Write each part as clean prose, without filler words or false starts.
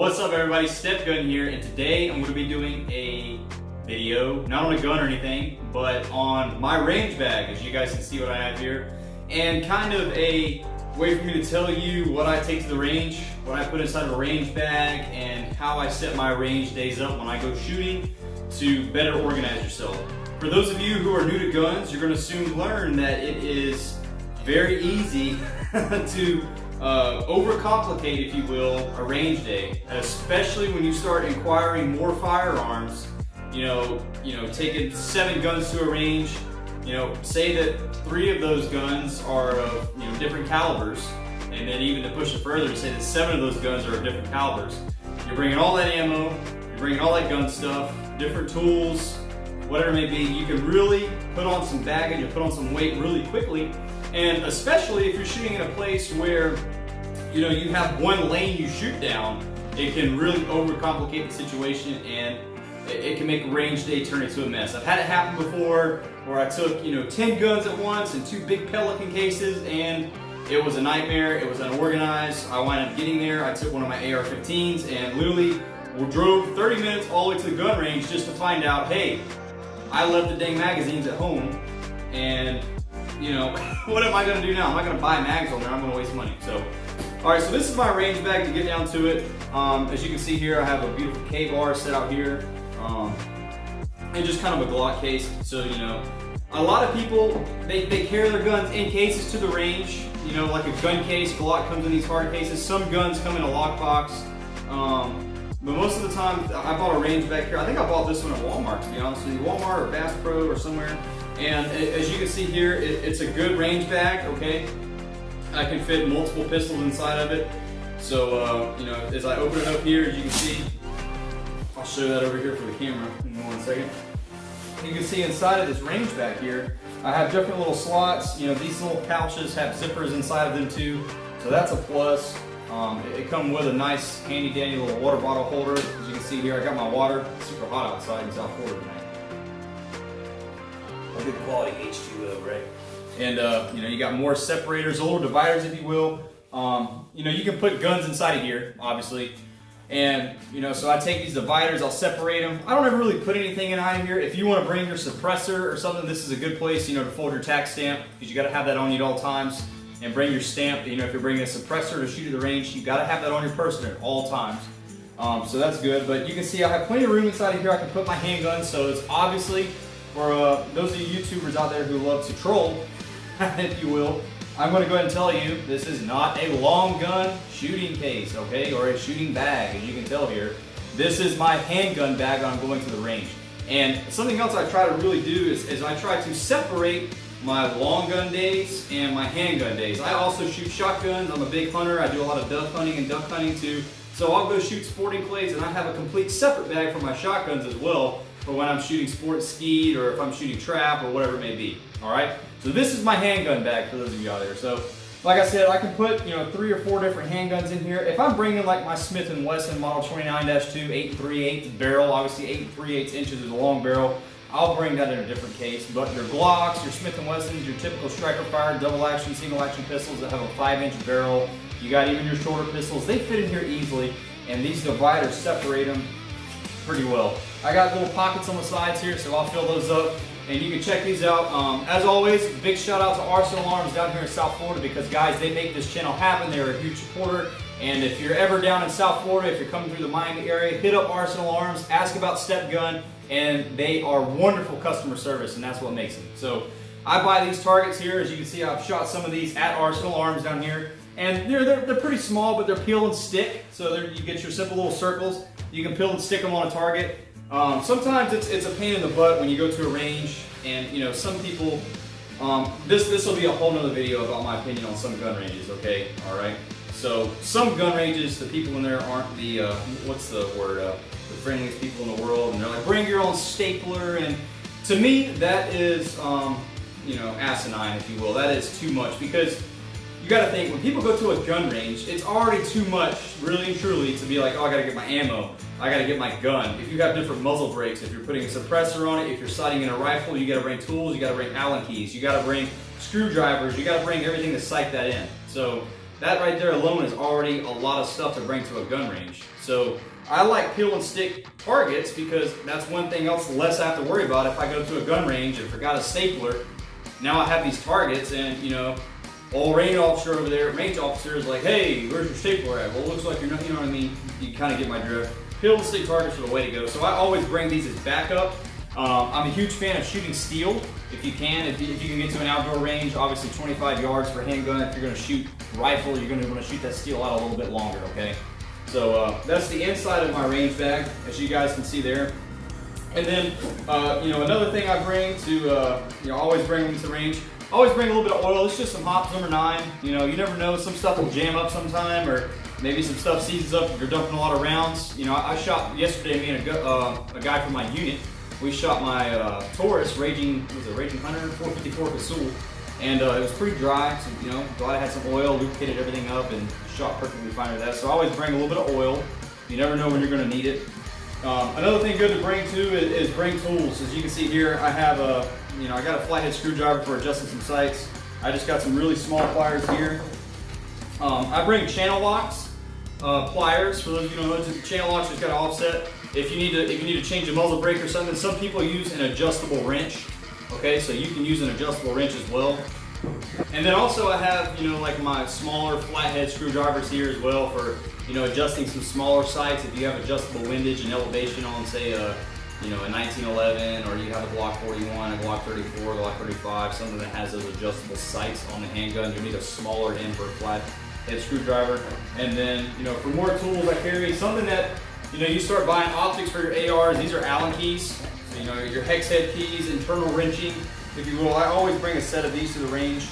What's up everybody, Stepgun here, and today I'm going to be doing a video, not on a gun or anything, but on my range bag, as you guys can see what I have here, and kind of a way for me to tell you what I take to the range, what I put inside of a range bag, and how I set my range days up when I go shooting to better organize yourself. For those of you who are new to guns, you're going to soon learn that it is very easy to overcomplicate, if you will, a range day, especially when you start inquiring more firearms. You know, taking 7 guns to a range. Say that 3 of those guns are of different calibers, and then even to push it further, to say that 7 of those guns are of different calibers. You're bringing all that ammo, you're bringing all that gun stuff, different tools, whatever it may be. You can really put on some baggage and put on some weight really quickly. And especially if you're shooting in a place where you have one lane you shoot down, it can really overcomplicate the situation, and it can make a range day turn into a mess. I've had it happen before where I took 10 guns at once and 2 big Pelican cases, and it was a nightmare. It was unorganized. I wound up getting there. I took one of my AR-15s and literally drove 30 minutes all the way to the gun range just to find out, hey, I left the dang magazines at home, and what am I going to do now? I'm not going to buy mags on there. I'm going to waste money. So, alright, so this is my range bag to get down to it. As you can see here, I have a beautiful K-bar set out here, and just kind of a Glock case. So, a lot of people, they carry their guns in cases to the range. Like a gun case, Glock comes in these hard cases. Some guns come in a lockbox. But most of the time, I bought a range bag here. I think I bought this one at Walmart, to be honest with you. Walmart or Bass Pro or somewhere. And as you can see here, it's a good range bag, okay? I can fit multiple pistols inside of it. So, as I open it up here, as you can see, I'll show that over here for the camera in 1 second. You can see inside of this range bag here, I have different little slots. These little pouches have zippers inside of them too, so that's a plus. It comes with a nice handy dandy little water bottle holder. As you can see here, I got my water. It's super hot outside in South Florida tonight. Good quality H2O, right? And you got more separators, little dividers, if you will. You can put guns inside of here, obviously. And so I take these dividers, I'll separate them. I don't ever really put anything in out of here. If you want to bring your suppressor or something, this is a good place, to fold your tax stamp, because you got to have that on you at all times. And bring your stamp. If you're bringing a suppressor to shoot at the range, you got to have that on your person at all times. So that's good. But you can see I have plenty of room inside of here. I can put my handgun, so it's obviously for those of you YouTubers out there who love to troll, if you will, I'm going to go ahead and tell you this is not a long gun shooting case, okay, or a shooting bag, as you can tell here. This is my handgun bag when I'm going to the range. And something else I try to really do is I try to separate my long gun days and my handgun days. I also shoot shotguns. I'm a big hunter. I do a lot of dove hunting and duck hunting too. So I'll go shoot sporting clays, and I have a complete separate bag for my shotguns as well, for when I'm shooting sport skeet or if I'm shooting trap or whatever it may be. Alright? So this is my handgun bag for those of you out there. So like I said, I can put 3 or 4 different handguns in here. If I'm bringing like my Smith & Wesson Model 29-2 8 3/8 barrel, obviously 8 3/8 inches is a long barrel, I'll bring that in a different case. But your Glocks, your Smith & Wessons, your typical striker fire, double action, single action pistols that have a 5-inch barrel, you got even your shorter pistols, they fit in here easily, and these dividers separate them pretty well. I got little pockets on the sides here, so I'll fill those up, and you can check these out. As always, big shout out to Arsenal Arms down here in South Florida, because guys, they make this channel happen. They're a huge supporter, and if you're ever down in South Florida, if you're coming through the Miami area, hit up Arsenal Arms, ask about Stepgun, and they are wonderful customer service, and that's what makes them. So I buy these targets here. As you can see, I've shot some of these at Arsenal Arms down here, and they're pretty small, but they're peel and stick. So you get your simple little circles. You can peel and stick them on a target. Sometimes it's a pain in the butt when you go to a range, and some people, this will be a whole nother video about my opinion on some gun ranges, okay? All right. So some gun ranges, the people in there aren't the, what's the word, the friendliest people in the world, and they're like, bring your own stapler, and to me, that is, asinine, if you will. That is too much, because you gotta think, when people go to a gun range, it's already too much, really and truly, to be like, oh, I gotta get my ammo, I gotta get my gun. If you have different muzzle brakes, if you're putting a suppressor on it, if you're sighting in a rifle, you gotta bring tools, you gotta bring Allen keys, you gotta bring screwdrivers, you gotta bring everything to sight that in. So that right there alone is already a lot of stuff to bring to a gun range. So I like peel and stick targets because that's one thing else less I have to worry about if I go to a gun range and forgot a stapler. Now I have these targets, and you know, old range officer over there, range officer is like, hey, where's your stapler at? Well, it looks like you're not, you know what I mean? You kind of get my drift. Peel and stick targets are the way to go. So I always bring these as backup. I'm a huge fan of shooting steel. If you can get to an outdoor range, obviously 25 yards for handgun. If you're going to shoot rifle, you're going to want to shoot that steel out a little bit longer, okay? So that's the inside of my range bag, as you guys can see there. And then, you know, another thing I bring to, you know, always bring them to the range. Always bring a little bit of oil. It's just some Hops number 9. You know, you never know. Some stuff will jam up sometime, or maybe some stuff seizes up if you're dumping a lot of rounds. You know, I shot yesterday, me and a guy from my unit. We shot my Taurus Raging Hunter 454 Casull, and it was pretty dry. So, you know, glad I had some oil, lubricated everything up, and shot perfectly fine with that. So I always bring a little bit of oil. You never know when you're going to need it. Another thing good to bring too is bring tools. As you can see here, I have a, you know, I got a flathead screwdriver for adjusting some sights. I just got some really small pliers here. I bring channel locks, pliers. For those of you who don't know, channel locks just got to offset. If you need to change a muzzle brake or something, some people use an adjustable wrench. Okay, so you can use an adjustable wrench as well. And then also I have, you know, like my smaller flathead screwdrivers here as well for, you know, adjusting some smaller sights. If you have adjustable windage and elevation on, say, you know, a 1911, or you have a Glock 41, a Glock 34, a Glock 35, something that has those adjustable sights on the handgun, you need a smaller end for a flathead screwdriver. And then, you know, for more tools I carry something that, you know, you start buying optics for your ARs. These are Allen keys. So, you know, your hex head keys, internal wrenching, if you will. I always bring a set of these to the range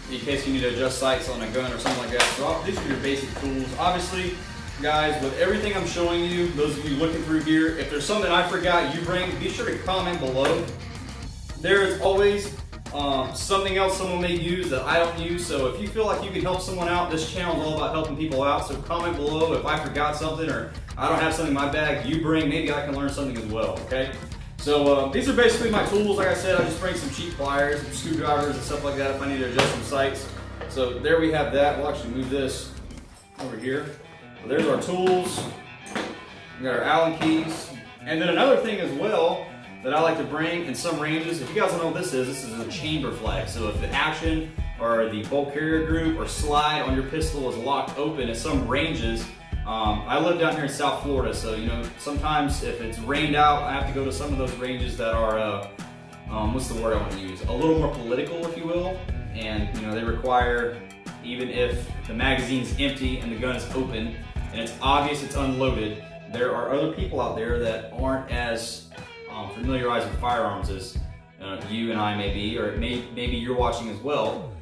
in case you need to adjust sights on a gun or something like that. So these are your basic tools. Obviously, guys, with everything I'm showing you, those of you looking through here, if there's something I forgot you bring, be sure to comment below. There is always something else someone may use that I don't use. So if you feel like you can help someone out, this channel is all about helping people out. So comment below if I forgot something or I don't have something in my bag you bring, maybe I can learn something as well, okay? So these are basically my tools. Like I said, I just bring some cheap pliers, some screwdrivers and stuff like that if I need to adjust some sights. So there we have that. We'll actually move this over here. So there's our tools. We got our Allen keys. And then another thing as well that I like to bring in some ranges, if you guys don't know what this is a chamber flag. So if the action or the bolt carrier group or slide on your pistol is locked open at some ranges, I live down here in South Florida, so you know, sometimes if it's rained out, I have to go to some of those ranges that are, what's the word I want to use? A little more political, if you will. And you know, they require, even if the magazine's empty and the gun is open and it's obvious it's unloaded, there are other people out there that aren't as familiarized with firearms as you and I may be, or maybe you're watching as well.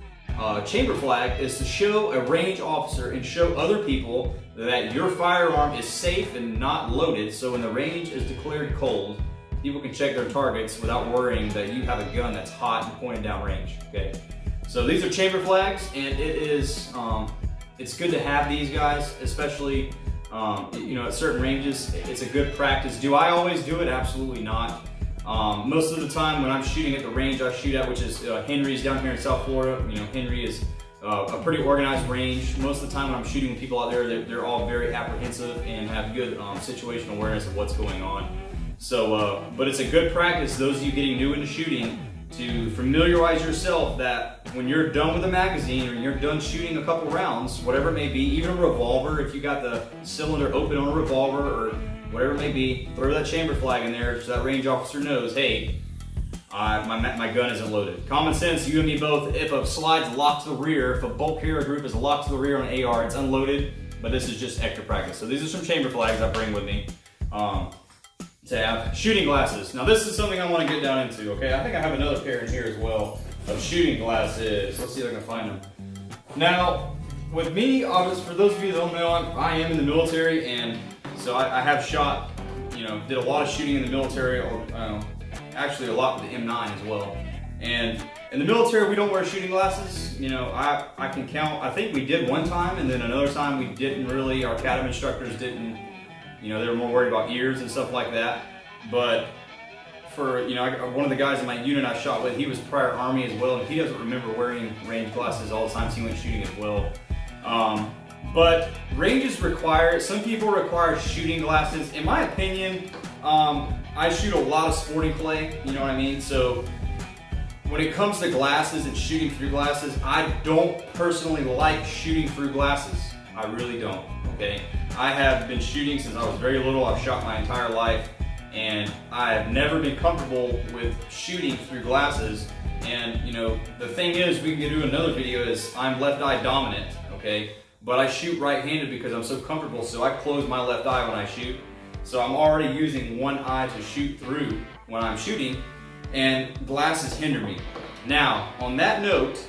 Chamber flag is to show a range officer and show other people that your firearm is safe and not loaded, so when the range is declared cold, people can check their targets without worrying that you have a gun that's hot and pointed down range, okay? So these are chamber flags, and it is, it's good to have these guys, especially, you know, at certain ranges. It's a good practice. Do I always do it? Absolutely not. Most of the time when I'm shooting at the range I shoot at, which is Henry's down here in South Florida, you know, Henry is a pretty organized range. Most of the time when I'm shooting with people out there, they're all very apprehensive and have good situational awareness of what's going on. So, but it's a good practice, those of you getting new into shooting, to familiarize yourself that when you're done with a magazine or you're done shooting a couple rounds, whatever it may be, even a revolver, if you got the cylinder open on a revolver or whatever it may be, throw that chamber flag in there so that range officer knows, hey, my gun isn't loaded. Common sense, you and me both, if a slide's locked to the rear, if a bolt carrier group is locked to the rear on an AR, it's unloaded, but this is just extra practice. So these are some chamber flags I bring with me to have. Shooting glasses. Now this is something I want to get down into, okay? I think I have another pair in here as well of shooting glasses. Let's see if I can find them. Now, with me, for those of you that don't know, I am in the military, and so I have shot, you know, did a lot of shooting in the military, actually a lot with the M9 as well. And in the military, we don't wear shooting glasses. You know, I can count, I think we did one time, and then another time we didn't really, our academy instructors didn't, you know, they were more worried about ears and stuff like that. But for, you know, one of the guys in my unit I shot with, he was prior Army as well, and he doesn't remember wearing range glasses all the time, so he went shooting as well. But ranges require, some people require shooting glasses. In my opinion, I shoot a lot of sporting clay, you know what I mean? So when it comes to glasses and shooting through glasses, I don't personally like shooting through glasses. I really don't, okay? I have been shooting since I was very little. I've shot my entire life, and I have never been comfortable with shooting through glasses. And you know, the thing is, we can do another video, is I'm left eye dominant, okay? But I shoot right-handed because I'm so comfortable, so I close my left eye when I shoot. So I'm already using one eye to shoot through when I'm shooting, and glasses hinder me. Now, on that note,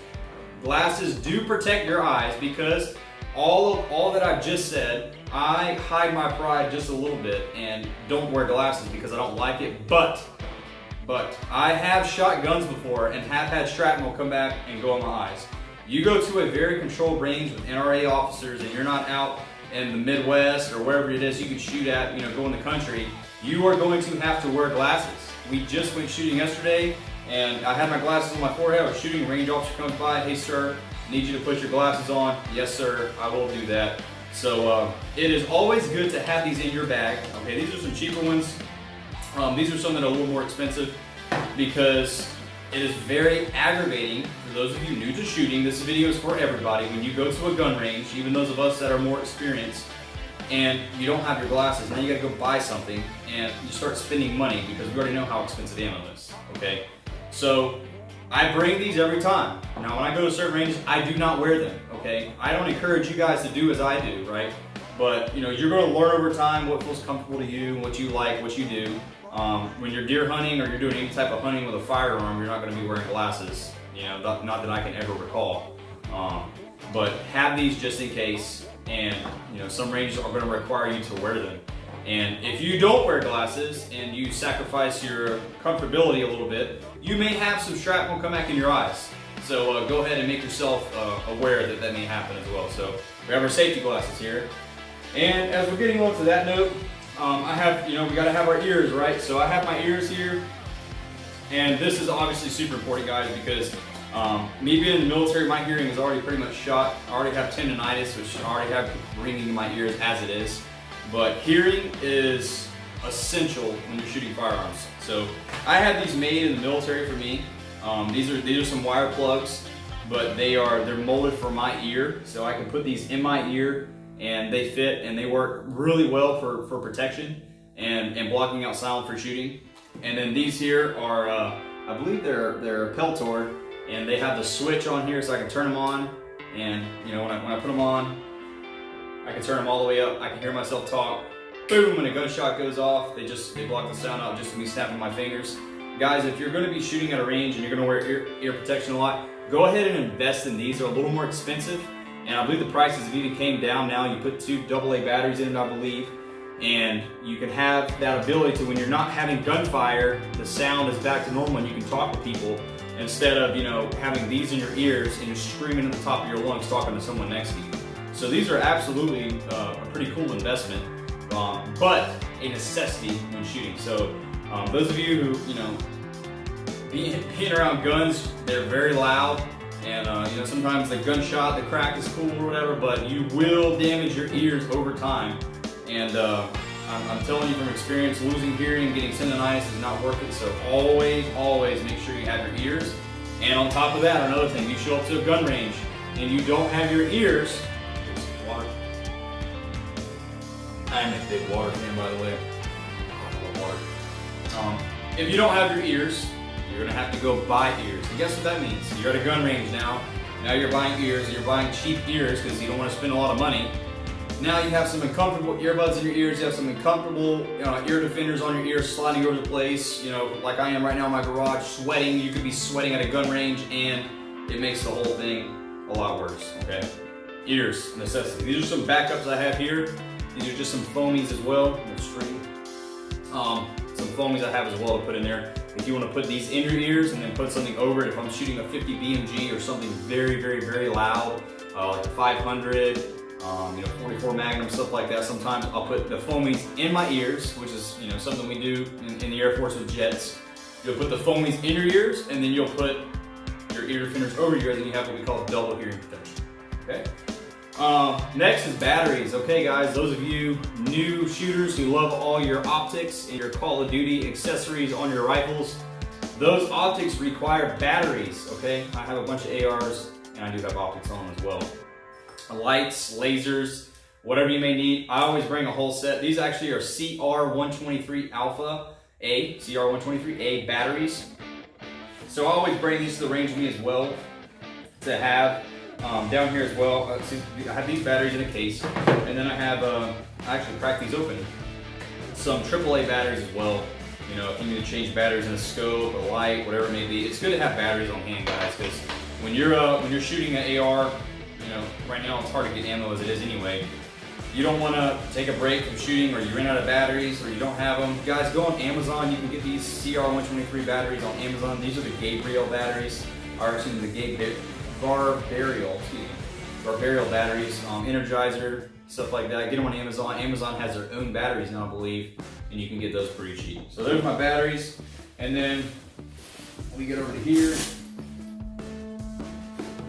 glasses do protect your eyes, because all that I've just said, I hide my pride just a little bit and don't wear glasses because I don't like it, but I have shot guns before and have had shrapnel come back and go in my eyes. You go to a very controlled range with NRA officers and you're not out in the Midwest or wherever it is you can shoot at, you know, go in the country, you are going to have to wear glasses. We just went shooting yesterday and I had my glasses on my forehead. I was shooting, a range officer comes by, hey sir, need you to put your glasses on. Yes sir, I will do that. So it is always good to have these in your bag. Okay, these are some cheaper ones. These are some that are a little more expensive, because it is very aggravating for those of you new to shooting. This video is for everybody. When you go to a gun range, even those of us that are more experienced, and you don't have your glasses, now you gotta go buy something, and you start spending money because we already know how expensive ammo is, okay? So I bring these every time. Now when I go to certain ranges, I do not wear them, okay? I don't encourage you guys to do as I do, right? But you know, you're gonna learn over time what feels comfortable to you, what you like, what you do. When you're deer hunting or you're doing any type of hunting with a firearm, you're not going to be wearing glasses, you know, not that I can ever recall. But have these just in case, and you know, some ranges are going to require you to wear them. And if you don't wear glasses and you sacrifice your comfortability a little bit, you may have some shrapnel come back in your eyes. So go ahead and make yourself aware that that may happen as well. So we have our safety glasses here. And as we're getting on to that note, I have, you know, we got to have our ears, right? So I have my ears here, and this is obviously super important, guys, because me being in the military, my hearing is already pretty much shot. I already have tendonitis, which I already have ringing in my ears as it is. But hearing is essential when you're shooting firearms. So I had these made in the military for me. These are some wire plugs, but they're molded for my ear, so I can put these in my ear. And they fit and they work really well for protection and blocking out sound for shooting. And then these here are, I believe they're a Peltor, and they have the switch on here so I can turn them on. And you know, when I put them on, I can turn them all the way up. I can hear myself talk. Boom, when a gunshot goes off, they block the sound out just from me snapping my fingers. Guys, if you're gonna be shooting at a range and you're gonna wear ear protection a lot, go ahead and invest in these. They're a little more expensive. And I believe the prices have even came down now. You put 2 AA batteries in it, I believe. And you can have that ability to, when you're not having gunfire, the sound is back to normal and you can talk to people instead of, you know, having these in your ears and you're screaming at the top of your lungs talking to someone next to you. So these are absolutely a pretty cool investment, but a necessity when shooting. So those of you who, you know, being around guns, they're very loud. And you know, sometimes the gunshot, the crack is cool or whatever, but you will damage your ears over time. And I'm telling you from experience, losing hearing, getting tendonitis is not worth it. So always make sure you have your ears. And on top of that, another thing, you show up to a gun range and you don't have your ears. Water. I'm a big water fan, by the way. I love water. If you don't have your ears, you're gonna have to go buy ears. And guess what that means? You're at a gun range now. Now you're buying ears, and you're buying cheap ears because you don't want to spend a lot of money. Now you have some uncomfortable earbuds in your ears. You have some uncomfortable ear defenders on your ears, sliding over the place. You know, like I am right now in my garage, sweating. You could be sweating at a gun range, and it makes the whole thing a lot worse. Okay, ears, necessity. These are some backups I have here. These are just some foamies as well. Some foamies I have as well to put in there. If you want to put these in your ears and then put something over it, if I'm shooting a 50 BMG or something very loud, like a 500, 44 Magnum, stuff like that, sometimes I'll put the foamies in my ears, which is something we do in the Air Force with jets. You'll put the foamies in your ears, and then you'll put your ear defenders over your ears, and you have what we call double hearing protection. Okay. Next is batteries. Okay, guys, those of you new shooters who love all your optics and your Call of Duty accessories on your rifles, those optics require batteries. Okay, I have a bunch of ARs, and I do have optics on them as well. Lights, lasers, whatever you may need. I always bring a whole set. These actually are CR123 Alpha A, CR123A batteries. So I always bring these to the range with me as well to have down here as well. See, I have these batteries in a case, and then I have, I actually cracked these open, some AAA batteries as well. You know, if you need to change batteries in a scope, a light, whatever it may be, it's good to have batteries on hand, guys, because when you're shooting an AR, you know, right now it's hard to get ammo as it is anyway. You don't want to take a break from shooting, or you ran out of batteries, or you don't have them. Guys, go on Amazon. You can get these CR123 batteries on Amazon. These are the Gabriel batteries, or excuse me, the Barbarial batteries, Energizer, stuff like that. Get them on Amazon. Amazon has their own batteries now, I believe, and you can get those pretty cheap. So there's my batteries, and then we get over to here.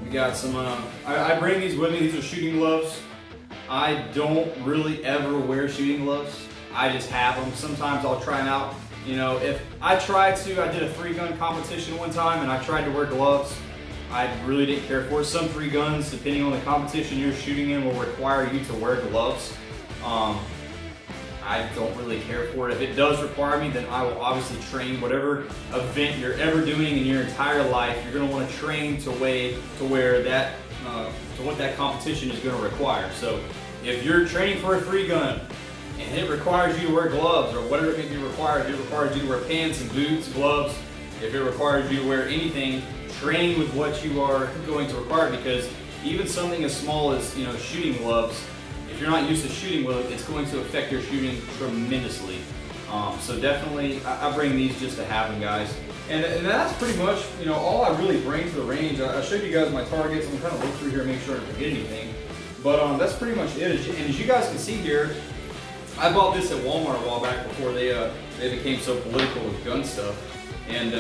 We got some, I bring these with me. These are shooting gloves. I don't really ever wear shooting gloves. I just have them. Sometimes I'll try them out. You know, if I did a 3-gun competition one time and I tried to wear gloves. I really didn't care for it. Some 3 guns, depending on the competition you're shooting in, will require you to wear gloves. I don't really care for it. If it does require me, then I will obviously train whatever event you're ever doing in your entire life. You're going to want to train to wear that, to what that competition is going to require. So if you're training for a 3-gun and it requires you to wear gloves or whatever it may be required, if it requires you to wear pants and boots, gloves, if it requires you to wear anything, train with what you are going to require, because even something as small as, you know, shooting gloves, if you're not used to shooting with it, it's going to affect your shooting tremendously. So definitely, I bring these just to have them, guys. And that's pretty much, you know, all I really bring to the range. I showed you guys my targets. I'm kind of look through here and make sure I don't forget anything. But that's pretty much it. And as you guys can see here, I bought this at Walmart a while back before they became so political with gun stuff. And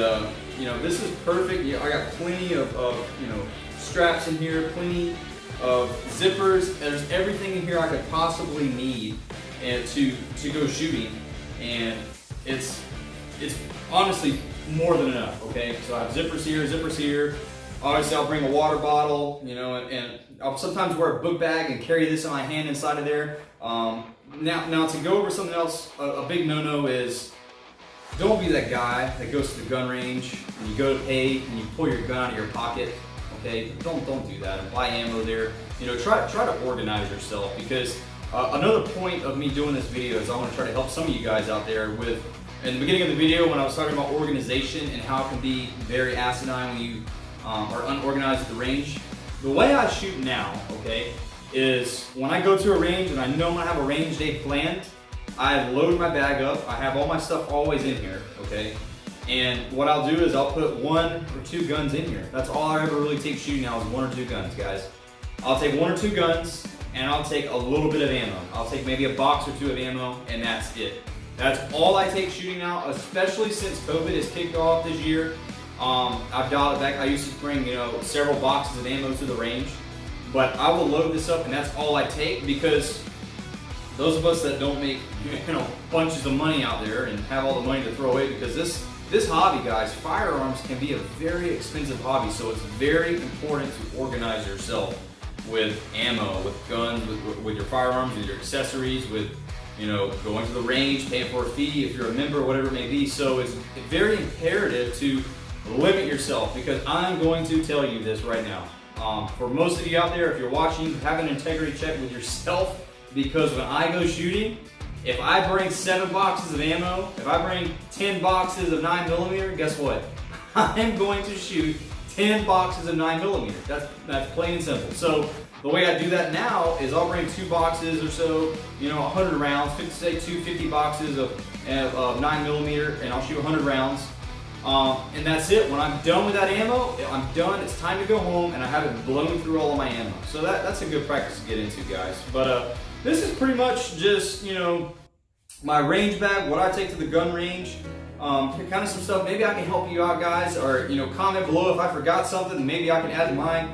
you know, this is perfect. You know, I got plenty of you know, straps in here, plenty of zippers. There's everything in here I could possibly need and to go shooting, and it's honestly more than enough. Okay, so I have zippers here. Obviously, I'll bring a water bottle, you know, and I'll sometimes wear a book bag and carry this in my hand inside of there. Now to go over something else, a big no-no is, don't be that guy that goes to the gun range and you go to pay and you pull your gun out of your pocket. Okay, don't do that and buy ammo there. You know, try to organize yourself, because another point of me doing this video is I want to try to help some of you guys out there with. In the beginning of the video, when I was talking about organization and how it can be very asinine when you are unorganized at the range, the way I shoot now, okay, is when I go to a range and I know I'm gonna have a range day planned, I load my bag up. I have all my stuff always in here, okay? And what I'll do is I'll put 1 or 2 guns in here. That's all I ever really take shooting now is 1 or 2 guns, guys. I'll take 1 or 2 guns and I'll take a little bit of ammo. I'll take maybe a box or 2 of ammo, and that's it. That's all I take shooting now, especially since COVID has kicked off this year. I've dialed it back. I used to bring, you know, several boxes of ammo to the range, but I will load this up and that's all I take, because those of us that don't make, you know, bunches of money out there and have all the money to throw away, because this hobby, guys, firearms can be a very expensive hobby, so it's very important to organize yourself with ammo, with guns, with your firearms, with your accessories, with, you know, going to the range, paying for a fee if you're a member, whatever it may be. So it's very imperative to limit yourself, because I'm going to tell you this right now. For most of you out there, if you're watching, have an integrity check with yourself, because when I go shooting, if I bring 7 boxes of ammo, if I bring 10 boxes of 9mm, guess what? I'm going to shoot 10 boxes of 9mm. That's plain and simple. So the way I do that now is I'll bring 2 boxes or so, you know, 100 rounds, say 250 boxes of 9mm, and I'll shoot 100 rounds. And that's it. When I'm done with that ammo, I'm done. It's time to go home, and I haven't blown through all of my ammo. So that's a good practice to get into, guys. But this is pretty much just, you know, my range bag, what I take to the gun range. kind of some stuff. Maybe I can help you out, guys, or comment below if I forgot something. Maybe I can add to my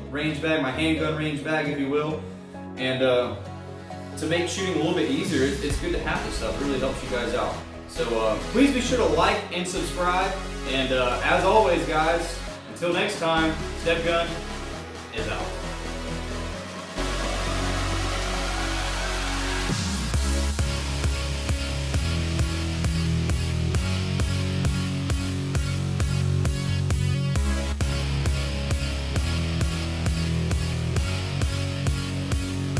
range bag, my handgun range bag, if you will. And to make shooting a little bit easier, it's good to have this stuff. It really helps you guys out. So please be sure to like and subscribe. And as always, guys, until next time, Step Gun is out.